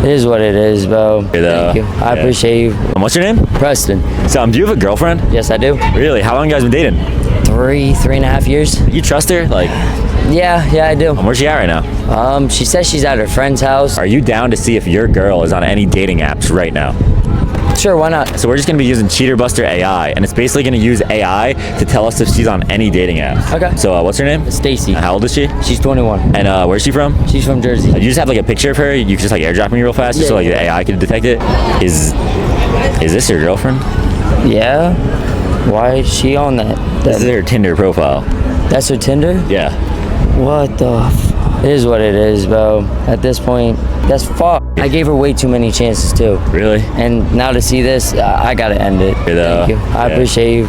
is what it is, bro. Thank you. I appreciate you. What's your name? Preston. So, do you have a girlfriend? Yes, I do. Really? How long you guys been dating? 3.5 years. You trust her? Like, Yeah, I do. where's she at right now? She says she's at her friend's house. Are you down to see if your girl is on any dating apps right now? Sure, why not? So we're just gonna be using Cheater Buster AI, and it's basically gonna use AI to tell us if she's on any dating app. Okay. So what's her name? Stacy. How old is she? She's 21. And where's she from? She's from Jersey. You just have like a picture of her. You can just like airdrop me real fast, just so like the AI can detect it. Is this your girlfriend? Yeah. Why is she on that? This is her Tinder profile. That's her Tinder? Yeah. What the It is what it is, bro. At this point, that's fuck. I gave her way too many chances too. Really? And now to see this, I gotta end it. Thank you. I appreciate you.